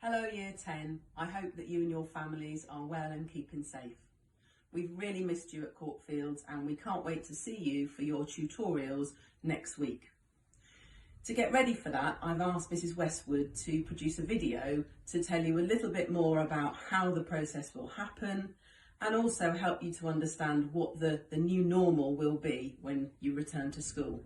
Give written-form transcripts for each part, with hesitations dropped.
Hello Year 10, I hope that you and your families are well and keeping safe. We've really missed you at Courtfields and we can't wait to see you for your tutorials next week. To get ready for that, I've asked Mrs Westwood to produce a video to tell you a little bit more about how the process will happen and also help you to understand what the new normal will be when you return to school.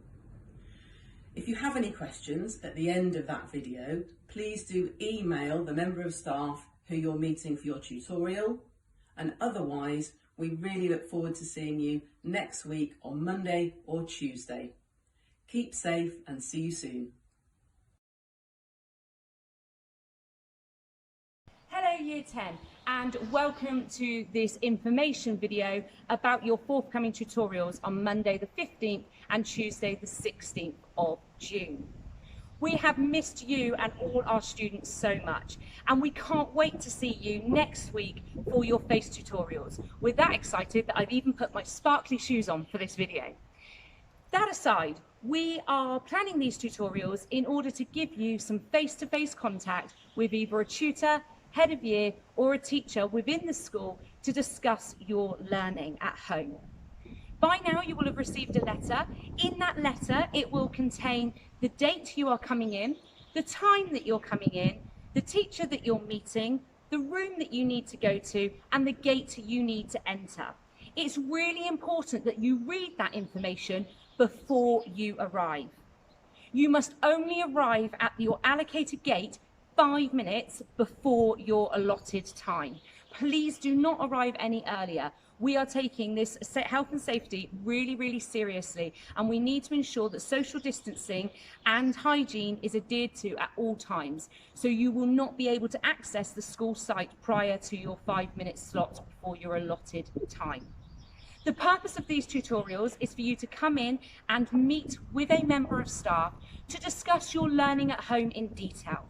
If you have any questions at the end of that video, please do email the member of staff who you're meeting for your tutorial, and otherwise we really look forward to seeing you next week on Monday or Tuesday. Keep safe and see you soon. Hello Year 10 and welcome to this information video about your forthcoming tutorials on Monday the 15th and Tuesday the 16th of June. We have missed you and all our students so much and we can't wait to see you next week for your FACE tutorials. We're that excited that I've even put my sparkly shoes on for this video. That aside, we are planning these tutorials in order to give you some face-to-face contact with either a tutor, head of year or a teacher within the school to discuss your learning at home. By now you will have received a letter. In that letter it will contain the date you are coming in, the time that you're coming in, the teacher that you're meeting, the room that you need to go to and the gate you need to enter. It's really important that you read that information before you arrive. You must only arrive at your allocated gate 5 minutes before your allotted time. Please do not arrive any earlier. We are taking this health and safety really seriously and we need to ensure that social distancing and hygiene is adhered to at all times. So you will not be able to access the school site prior to your 5-minute slot before your allotted time. The purpose of these tutorials is for you to come in and meet with a member of staff to discuss your learning at home in detail.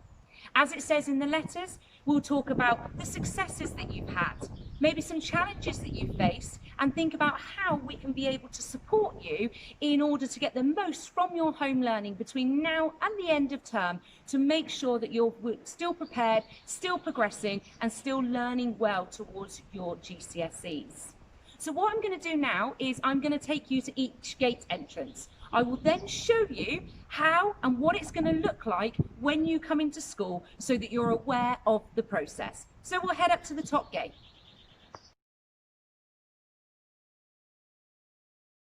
As it says in the letters, we'll talk about the successes that you've had, maybe some challenges that you face, and think about how we can be able to support you in order to get the most from your home learning between now and the end of term to make sure that you're still prepared, still progressing, and still learning well towards your GCSEs. So what I'm going to do now is I'm going to take you to each gate entrance. I will then show you how and what it's going to look like when you come into school so that you're aware of the process. So we'll head up to the top gate.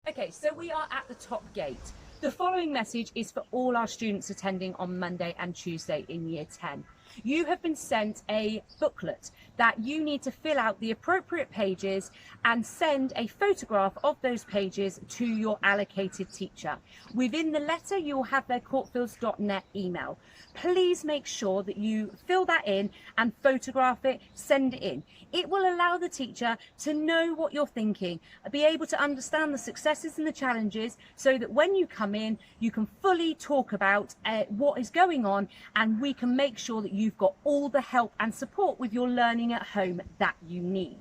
Okay, so we are at the top gate. The following message is for all our students attending on Monday and Tuesday in Year 10. You have been sent a booklet that you need to fill out the appropriate pages and send a photograph of those pages to your allocated teacher. Within the letter, you'll have their courtfields.net email. Please make sure that you fill that in and photograph it, send it in. It will allow the teacher to know what you're thinking, be able to understand the successes and the challenges so that when you come in, you can fully talk about what is going on and we can make sure that you've got all the help and support with your learning at home that you need.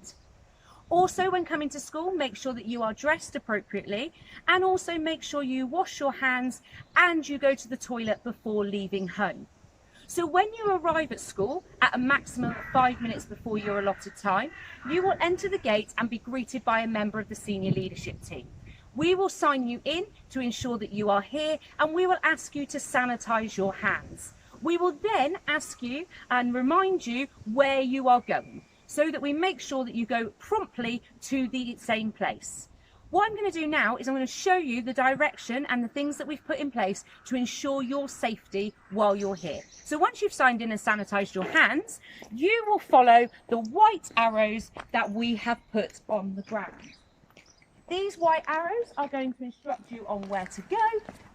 Also, when coming to school, make sure that you are dressed appropriately and also make sure you wash your hands and you go to the toilet before leaving home. So when you arrive at school at a maximum of 5 minutes before your allotted time, you will enter the gate and be greeted by a member of the senior leadership team. We will sign you in to ensure that you are here and we will ask you to sanitize your hands. We will then ask you and remind you where you are going so that we make sure that you go promptly to the same place. What I'm going to do now is I'm going to show you the direction and the things that we've put in place to ensure your safety while you're here. So once you've signed in and sanitized your hands, you will follow the white arrows that we have put on the ground. These white arrows are going to instruct you on where to go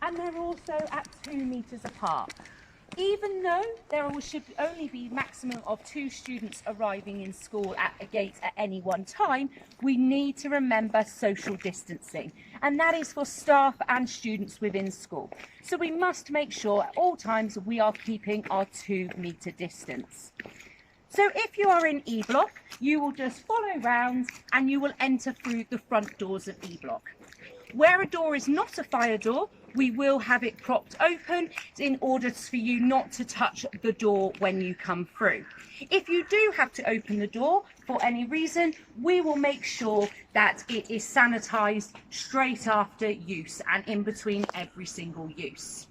and they're also at 2 meters apart. Even though there should only be maximum of 2 students arriving in school at a gate at any one time, we need to remember social distancing, and that is for staff and students within school. So we must make sure at all times we are keeping our 2-meter distance. So if you are in E Block, you will just follow round and you will enter through the front doors of E Block. Where a door is not a fire door, we will have it propped open in order for you not to touch the door when you come through. If you do have to open the door for any reason, we will make sure that it is sanitised straight after use and in between every single use.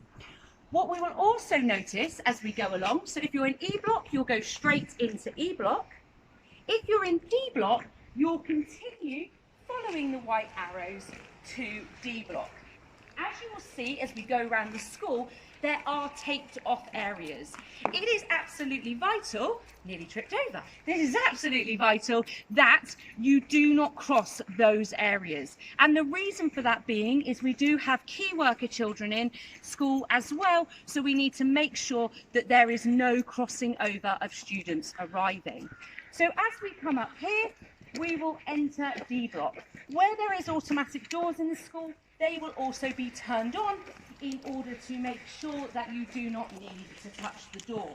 What we will also notice as we go along, so if you're in E block, you'll go straight into E block. If you're in D block, you'll continue following the white arrows to D block. As you will see as we go around the school, there are taped off areas. It is absolutely vital, nearly tripped over, this is absolutely vital that you do not cross those areas. And the reason for that being is we do have key worker children in school as well, so we need to make sure that there is no crossing over of students arriving. So as we come up here, we will enter D block. Where there is automatic doors in the school, they will also be turned on in order to make sure that you do not need to touch the door.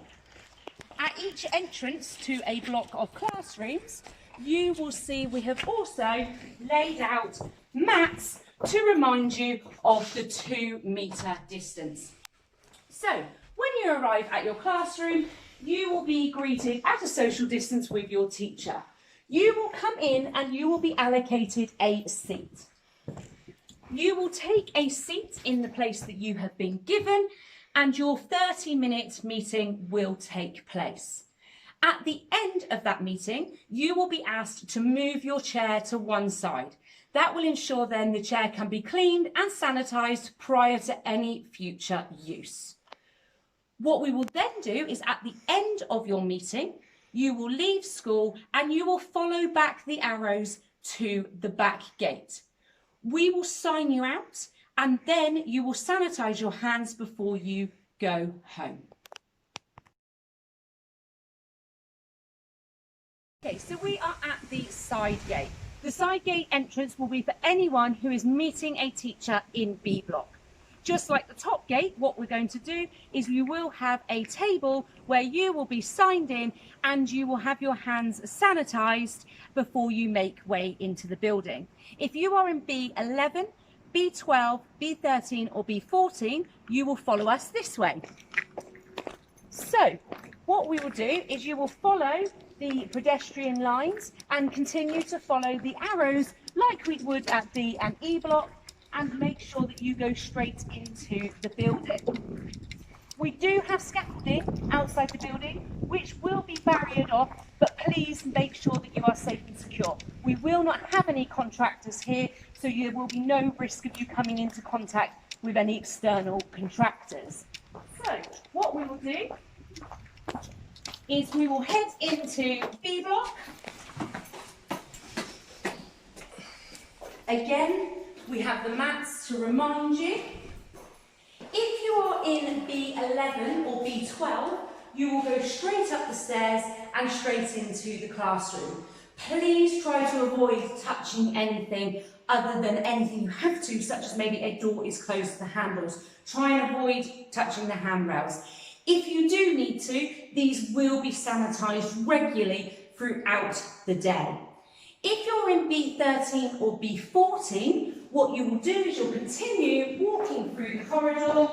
At each entrance to a block of classrooms, you will see we have also laid out mats to remind you of the 2-metre distance. So when you arrive at your classroom, you will be greeted at a social distance with your teacher. You will come in and you will be allocated a seat. You will take a seat in the place that you have been given and your 30-minute meeting will take place. At the end of that meeting, you will be asked to move your chair to one side. That will ensure then the chair can be cleaned and sanitised prior to any future use. What we will then do is at the end of your meeting, you will leave school and you will follow back the arrows to the back gate. We will sign you out and then you will sanitise your hands before you go home. Okay, so we are at the side gate. The side gate entrance will be for anyone who is meeting a teacher in B block. Just like the top gate, what we're going to do is you will have a table where you will be signed in and you will have your hands sanitised before you make way into the building. If you are in B11, B12, B13 or B14, you will follow us this way. So what we will do is you will follow the pedestrian lines and continue to follow the arrows like we would at B and E block, and make sure that you go straight into the building. We do have scaffolding outside the building, which will be barriered off, but please make sure that you are safe and secure. We will not have any contractors here, so there will be no risk of you coming into contact with any external contractors. So what we will do is we will head into B block. Again, we have the mats to remind you. If you are in B11 or B12, you will go straight up the stairs and straight into the classroom. Please try to avoid touching anything other than anything you have to, such as maybe a door is closed to the handles. Try and avoid touching the handrails. If you do need to, these will be sanitised regularly throughout the day. If you're in B13 or B14, what you will do is you'll continue walking through the corridor,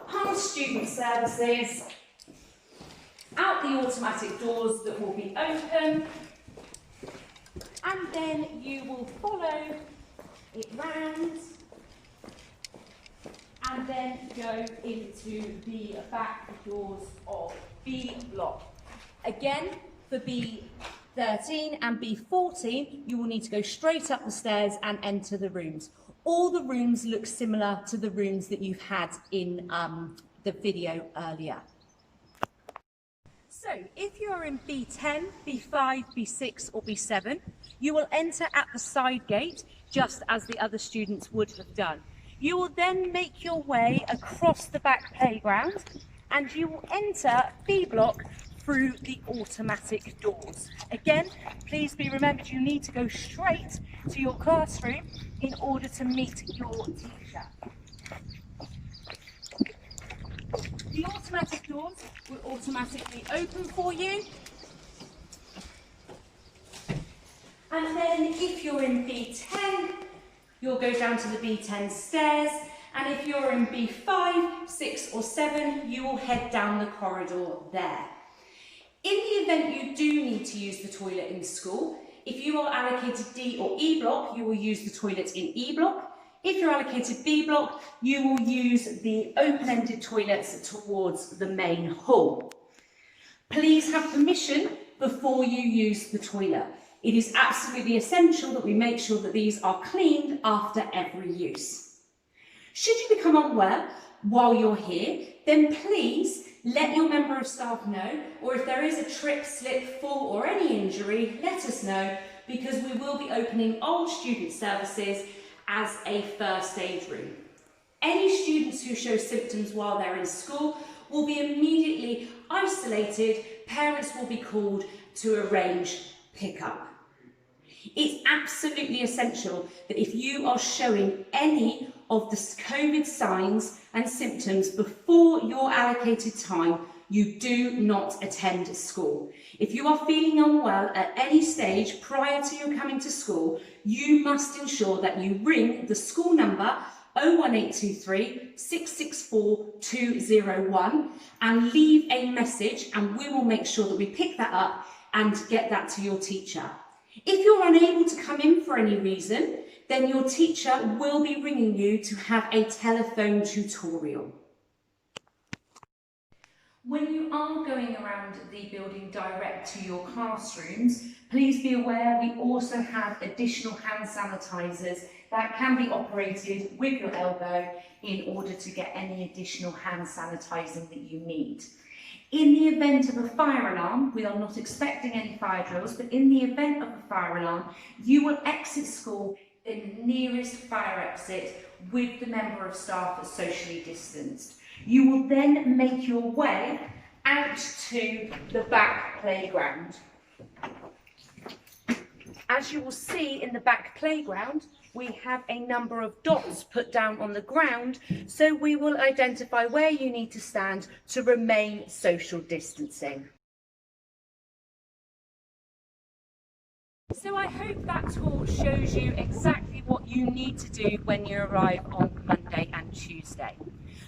past student services, out the automatic doors that will be open, and then you will follow it round and then go into the back doors of B block. Again, for B13 and B14, you will need to go straight up the stairs and enter the rooms. All the rooms look similar to the rooms that you've had in the video earlier. So if you're in B10, B5, B6 or B7, you will enter at the side gate just as the other students would have done. You will then make your way across the back playground and you will enter B block through the automatic doors. Again, please be remembered you need to go straight to your classroom in order to meet your teacher. The automatic doors will automatically open for you. And then if you're in B10, You'll go down to the B10 stairs, and if you're in B5, 6 or 7, you will head down the corridor there. In the event you do need to use the toilet in school, if you are allocated D or E block, you will use the toilet in E block. If you're allocated B block, you will use the open-ended toilets towards the main hall. Please have permission before you use the toilet. It is absolutely essential that we make sure that these are cleaned after every use. Should you become unwell while you're here, then please let your member of staff know, or if there is a trip, slip, fall or any injury, let us know, because we will be opening old student services as a first aid room. Any students who show symptoms while they're in school will be immediately isolated. Parents will be called to arrange pickup. It's absolutely essential that if you are showing any of the COVID signs and symptoms before your allocated time, you do not attend school. If you are feeling unwell at any stage prior to your coming to school, you must ensure that you ring the school number 01823 664 201 and leave a message, and we will make sure that we pick that up and get that to your teacher. If you're unable to come in for any reason, then your teacher will be ringing you to have a telephone tutorial. When you are going around the building direct to your classrooms, please be aware we also have additional hand sanitisers that can be operated with your elbow in order to get any additional hand sanitising that you need. In the event of a fire alarm, we are not expecting any fire drills, but in the event of a fire alarm, you will exit school in the nearest fire exit with the member of staff that's socially distanced. You will then make your way out to the back playground. As you will see in the back playground, we have a number of dots put down on the ground, so we will identify where you need to stand to remain social distancing. So I hope that tour shows you exactly what you need to do when you arrive on Monday and Tuesday.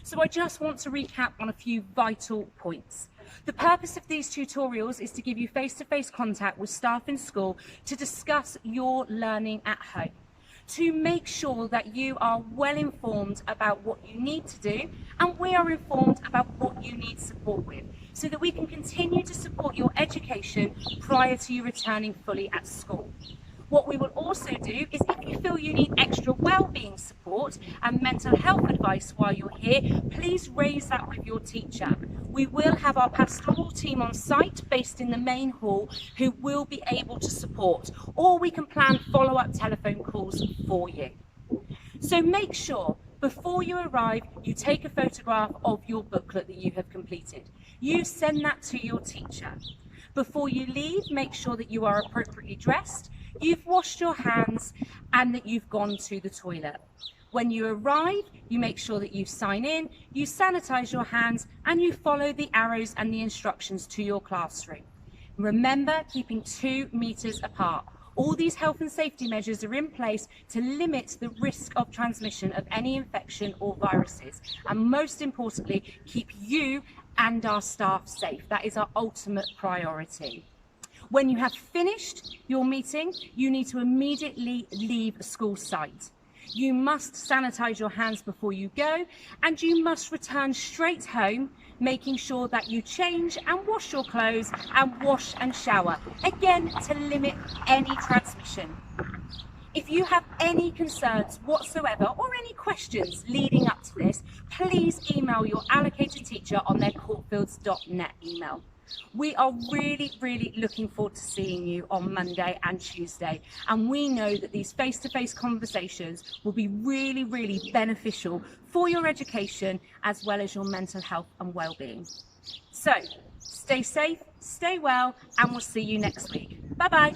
So I just want to recap on a few vital points. The purpose of these tutorials is to give you face-to-face contact with staff in school to discuss your learning at home, to make sure that you are well informed about what you need to do, and we are informed about what you need support with, so that we can continue to support your education prior to you returning fully at school. What we will also do is, if you feel you need extra wellbeing support and mental health advice while you're here, please raise that with your teacher. We will have our pastoral team on site based in the main hall who will be able to support, or we can plan follow-up telephone calls for you. So make sure before you arrive, you take a photograph of your booklet that you have completed. You send that to your teacher. Before you leave, make sure that you are appropriately dressed, you've washed your hands, and that you've gone to the toilet. When you arrive, you make sure that you sign in, you sanitize your hands, and you follow the arrows and the instructions to your classroom. Remember, keeping 2 meters apart. All these health and safety measures are in place to limit the risk of transmission of any infection or viruses, and most importantly, keep you and our staff safe. That is our ultimate priority. When you have finished your meeting, you need to immediately leave a school site. You must sanitize your hands before you go, and you must return straight home, making sure that you change and wash your clothes and wash and shower, again to limit any transmission. If you have any concerns whatsoever or any questions leading up to this, please email your allocated teacher on their courtfields.net email. We are really looking forward to seeing you on Monday and Tuesday, and we know that these face-to-face conversations will be really beneficial for your education as well as your mental health and well-being. So stay safe, stay well, and we'll see you next week. Bye bye.